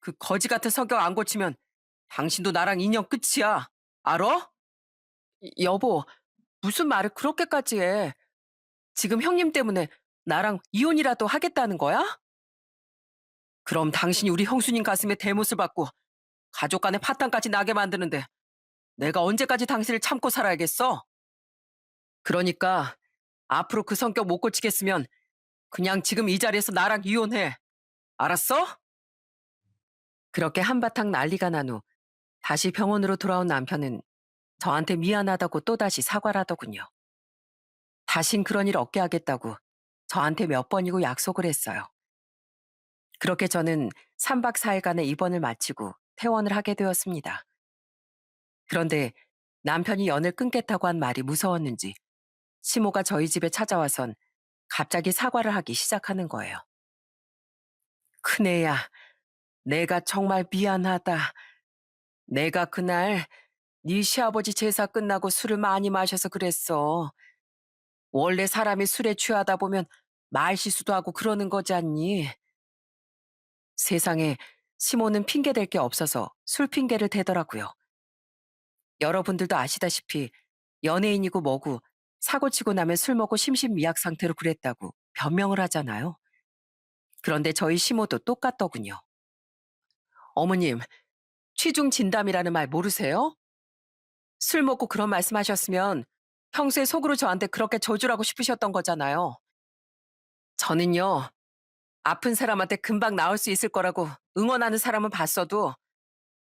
그 거지 같은 성격 안 고치면 당신도 나랑 인연 끝이야. 알어? 여보, 무슨 말을 그렇게까지 해. 지금 형님 때문에 나랑 이혼이라도 하겠다는 거야? 그럼 당신이 우리 형수님 가슴에 대못을 받고 가족 간의 파탄까지 나게 만드는데 내가 언제까지 당신을 참고 살아야겠어? 그러니까 앞으로 그 성격 못 고치겠으면 그냥 지금 이 자리에서 나랑 이혼해. 알았어? 그렇게 한바탕 난리가 난 후 다시 병원으로 돌아온 남편은 저한테 미안하다고 또다시 사과를 하더군요. 다신 그런 일 없게 하겠다고 저한테 몇 번이고 약속을 했어요. 그렇게 저는 3박 4일간의 입원을 마치고 퇴원을 하게 되었습니다. 그런데 남편이 연을 끊겠다고 한 말이 무서웠는지 시모가 저희 집에 찾아와선 갑자기 사과를 하기 시작하는 거예요. 큰애야, 내가 정말 미안하다. 내가 그날 네 시아버지 제사 끝나고 술을 많이 마셔서 그랬어. 원래 사람이 술에 취하다 보면 말실수도 하고 그러는 거지 않니? 세상에 시모는 핑계댈 게 없어서 술 핑계를 대더라고요. 여러분들도 아시다시피 연예인이고 뭐고 사고 치고 나면 술 먹고 심신미약 상태로 그랬다고 변명을 하잖아요. 그런데 저희 시모도 똑같더군요. 어머님, 취중 진담이라는 말 모르세요? 술 먹고 그런 말씀하셨으면 평소에 속으로 저한테 그렇게 저주라고 싶으셨던 거잖아요. 저는요, 아픈 사람한테 금방 나을 수 있을 거라고 응원하는 사람은 봤어도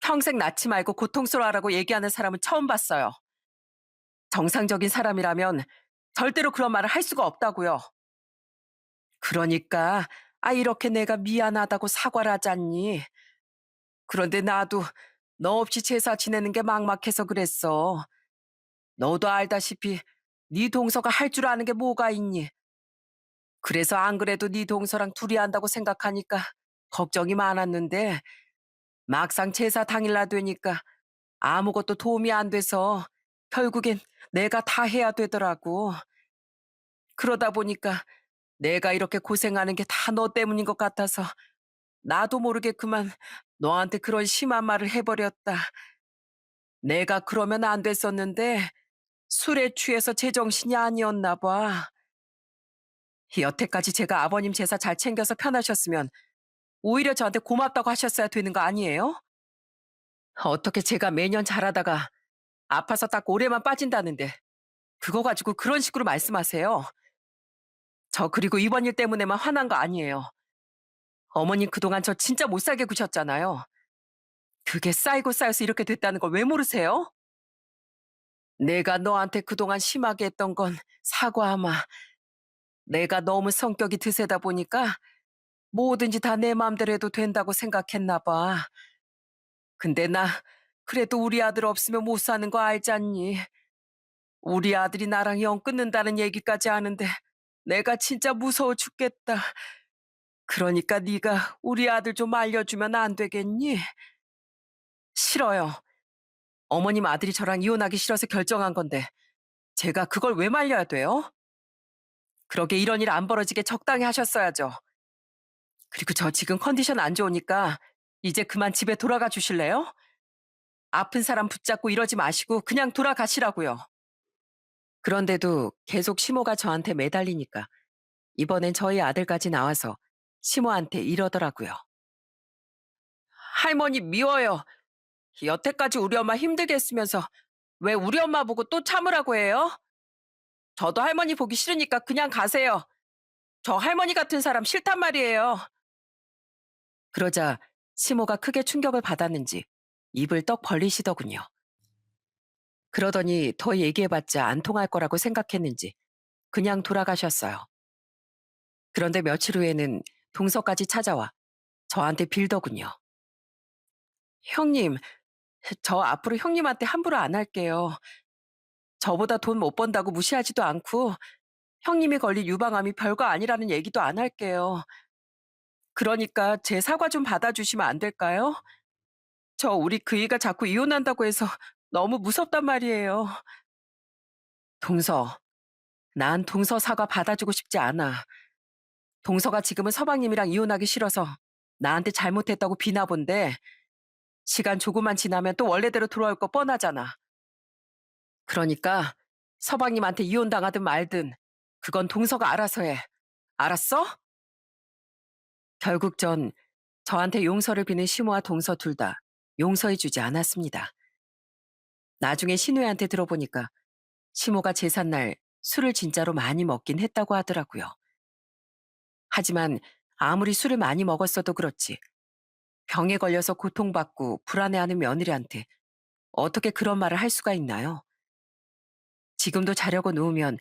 평생 낫지 말고 고통스러워하라고 얘기하는 사람은 처음 봤어요. 정상적인 사람이라면 절대로 그런 말을 할 수가 없다고요. 그러니까 이렇게 내가 미안하다고 사과를 하잖니. 그런데 나도 너 없이 제사 지내는 게 막막해서 그랬어. 너도 알다시피 네 동서가 할 줄 아는 게 뭐가 있니? 그래서 안 그래도 네 동서랑 둘이 한다고 생각하니까 걱정이 많았는데 막상 제사 당일날 되니까 아무것도 도움이 안 돼서 결국엔 내가 다 해야 되더라고. 그러다 보니까 내가 이렇게 고생하는 게 다 너 때문인 것 같아서 나도 모르게 그만 너한테 그런 심한 말을 해버렸다. 내가 그러면 안 됐었는데 술에 취해서 제정신이 아니었나 봐. 여태까지 제가 아버님 제사 잘 챙겨서 편하셨으면 오히려 저한테 고맙다고 하셨어야 되는 거 아니에요? 어떻게 제가 매년 잘하다가 아파서 딱 올해만 빠진다는데 그거 가지고 그런 식으로 말씀하세요. 저 그리고 이번 일 때문에만 화난 거 아니에요. 어머님 그동안 저 진짜 못 살게 구셨잖아요. 그게 쌓이고 쌓여서 이렇게 됐다는 걸 왜 모르세요? 내가 너한테 그동안 심하게 했던 건 사과하마. 내가 너무 성격이 드세다 보니까 뭐든지 다 내 마음대로 해도 된다고 생각했나 봐. 근데 나 그래도 우리 아들 없으면 못 사는 거 알잖니. 우리 아들이 나랑 영 끊는다는 얘기까지 하는데 내가 진짜 무서워 죽겠다. 그러니까 네가 우리 아들 좀 알려주면 안 되겠니? 싫어요. 어머님 아들이 저랑 이혼하기 싫어서 결정한 건데 제가 그걸 왜 말려야 돼요? 그러게 이런 일 안 벌어지게 적당히 하셨어야죠. 그리고 저 지금 컨디션 안 좋으니까 이제 그만 집에 돌아가 주실래요? 아픈 사람 붙잡고 이러지 마시고 그냥 돌아가시라고요. 그런데도 계속 시모가 저한테 매달리니까 이번엔 저희 아들까지 나와서 시모한테 이러더라고요. 할머니 미워요. 여태까지 우리 엄마 힘들게 했으면서 왜 우리 엄마 보고 또 참으라고 해요? 저도 할머니 보기 싫으니까 그냥 가세요. 저 할머니 같은 사람 싫단 말이에요. 그러자 시모가 크게 충격을 받았는지 입을 떡 벌리시더군요. 그러더니 더 얘기해봤자 안 통할 거라고 생각했는지 그냥 돌아가셨어요. 그런데 며칠 후에는 동서까지 찾아와 저한테 빌더군요. 형님, 저 앞으로 형님한테 함부로 안 할게요. 저보다 돈 못 번다고 무시하지도 않고 형님이 걸린 유방암이 별거 아니라는 얘기도 안 할게요. 그러니까 제 사과 좀 받아주시면 안 될까요? 저 우리 그이가 자꾸 이혼한다고 해서 너무 무섭단 말이에요. 동서, 난 동서 사과 받아주고 싶지 않아. 동서가 지금은 서방님이랑 이혼하기 싫어서 나한테 잘못했다고 비나 본데 시간 조금만 지나면 또 원래대로 돌아올 거 뻔하잖아. 그러니까 서방님한테 이혼당하든 말든 그건 동서가 알아서 해. 알았어? 결국 전 저한테 용서를 비는 시모와 동서 둘 다 용서해주지 않았습니다. 나중에 신우이한테 들어보니까 시모가 제삿날 술을 진짜로 많이 먹긴 했다고 하더라고요. 하지만 아무리 술을 많이 먹었어도 그렇지 병에 걸려서 고통받고 불안해하는 며느리한테 어떻게 그런 말을 할 수가 있나요? 지금도 자려고 누우면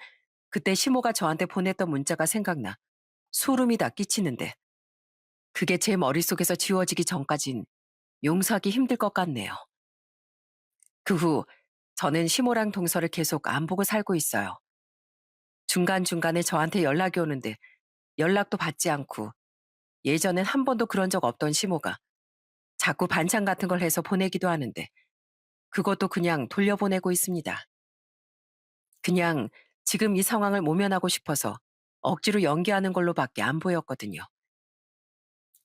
그때 시모가 저한테 보냈던 문자가 생각나 소름이 다 끼치는데 그게 제 머릿속에서 지워지기 전까진 용서하기 힘들 것 같네요. 그 후 저는 시모랑 동서를 계속 안 보고 살고 있어요. 중간중간에 저한테 연락이 오는데 연락도 받지 않고 예전엔 한 번도 그런 적 없던 시모가 자꾸 반찬 같은 걸 해서 보내기도 하는데 그것도 그냥 돌려보내고 있습니다. 그냥 지금 이 상황을 모면하고 싶어서 억지로 연기하는 걸로밖에 안 보였거든요.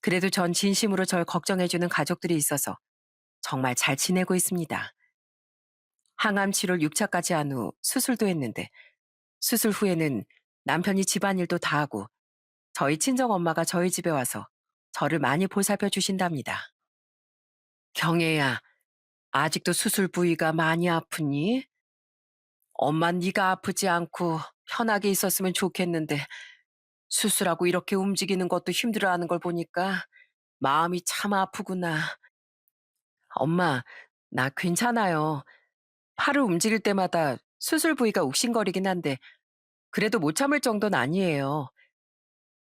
그래도 전 진심으로 절 걱정해주는 가족들이 있어서 정말 잘 지내고 있습니다. 항암 치료를 6차까지 한 후 수술도 했는데 수술 후에는 남편이 집안일도 다 하고 저희 친정엄마가 저희 집에 와서 저를 많이 보살펴 주신답니다. 경애야, 아직도 수술 부위가 많이 아프니? 엄만 네가 아프지 않고 편하게 있었으면 좋겠는데 수술하고 이렇게 움직이는 것도 힘들어하는 걸 보니까 마음이 참 아프구나. 엄마, 나 괜찮아요. 팔을 움직일 때마다 수술 부위가 욱신거리긴 한데 그래도 못 참을 정도는 아니에요.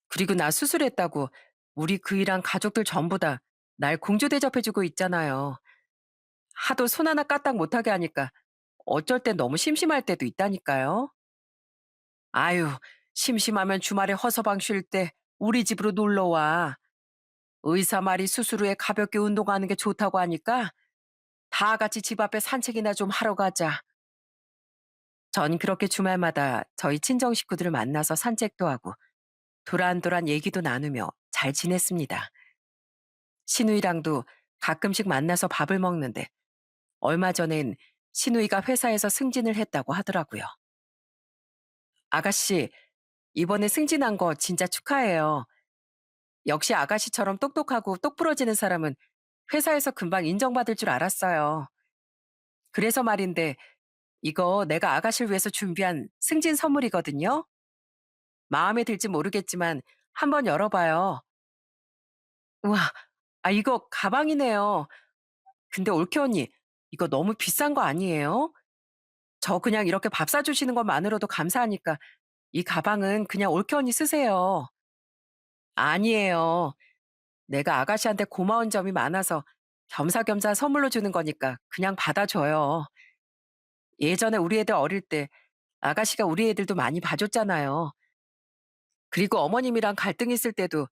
그리고 나 수술했다고 우리 그이랑 가족들 전부 다 날 공주 대접해주고 있잖아요. 하도 손 하나 까딱 못하게 하니까 어쩔 땐 너무 심심할 때도 있다니까요. 아유, 심심하면 주말에 허서방 쉴 때 우리 집으로 놀러 와. 의사 말이 수술 후에 가볍게 운동하는 게 좋다고 하니까 다 같이 집 앞에 산책이나 좀 하러 가자. 전 그렇게 주말마다 저희 친정 식구들을 만나서 산책도 하고 도란도란 얘기도 나누며 잘 지냈습니다. 신우이랑도 가끔씩 만나서 밥을 먹는데 얼마 전엔 신우이가 회사에서 승진을 했다고 하더라고요. 아가씨, 이번에 승진한 거 진짜 축하해요. 역시 아가씨처럼 똑똑하고 똑부러지는 사람은 회사에서 금방 인정받을 줄 알았어요. 그래서 말인데 이거 내가 아가씨를 위해서 준비한 승진 선물이거든요. 마음에 들지 모르겠지만 한번 열어봐요. 우와, 이거 가방이네요. 근데 올케 언니, 이거 너무 비싼 거 아니에요? 저 그냥 이렇게 밥 사주시는 것만으로도 감사하니까 이 가방은 그냥 올케 언니 쓰세요. 아니에요. 내가 아가씨한테 고마운 점이 많아서 겸사겸사 선물로 주는 거니까 그냥 받아줘요. 예전에 우리 애들 어릴 때 아가씨가 우리 애들도 많이 봐줬잖아요. 그리고 어머님이랑 갈등 있을 때도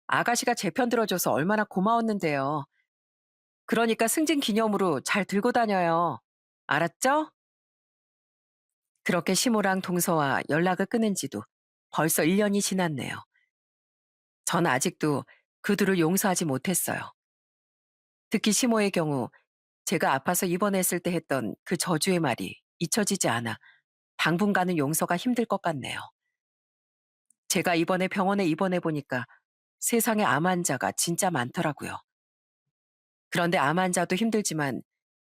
아가씨가 제 편 들어줘서 얼마나 고마웠는데요. 그러니까 승진 기념으로 잘 들고 다녀요. 알았죠? 그렇게 시모랑 동서와 연락을 끊은 지도 벌써 1년이 지났네요. 전 아직도 그들을 용서하지 못했어요. 특히 시모의 경우 제가 아파서 입원했을 때 했던 그 저주의 말이 잊혀지지 않아 당분간은 용서가 힘들 것 같네요. 제가 이번에 병원에 입원해 보니까 세상에 암 환자가 진짜 많더라고요. 그런데 암 환자도 힘들지만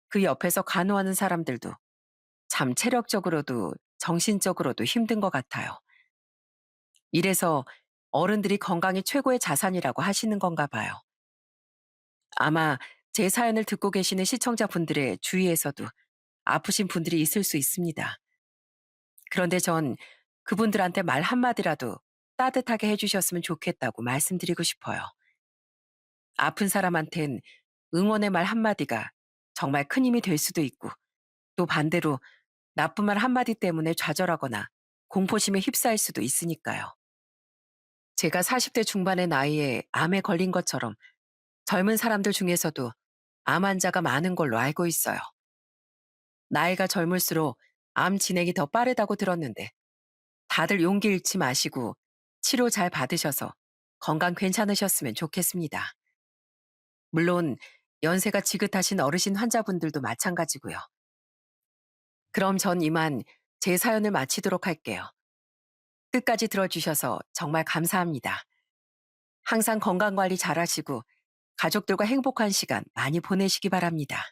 그 옆에서 간호하는 사람들도 참 체력적으로도 정신적으로도 힘든 것 같아요. 이래서 어른들이 건강이 최고의 자산이라고 하시는 건가 봐요. 아마 제 사연을 듣고 계시는 시청자분들의 주위에서도 아프신 분들이 있을 수 있습니다. 그런데 전 그분들한테 말 한마디라도 따뜻하게 해주셨으면 좋겠다고 말씀드리고 싶어요. 아픈 사람한텐 응원의 말 한마디가 정말 큰 힘이 될 수도 있고 또 반대로 나쁜 말 한마디 때문에 좌절하거나 공포심에 휩싸일 수도 있으니까요. 제가 40대 중반의 나이에 암에 걸린 것처럼 젊은 사람들 중에서도 암 환자가 많은 걸로 알고 있어요. 나이가 젊을수록 암 진행이 더 빠르다고 들었는데 다들 용기 잃지 마시고 치료 잘 받으셔서 건강 괜찮으셨으면 좋겠습니다. 물론 연세가 지긋하신 어르신 환자분들도 마찬가지고요. 그럼 전 이만 제 사연을 마치도록 할게요. 끝까지 들어주셔서 정말 감사합니다. 항상 건강 관리 잘 하시고 가족들과 행복한 시간 많이 보내시기 바랍니다.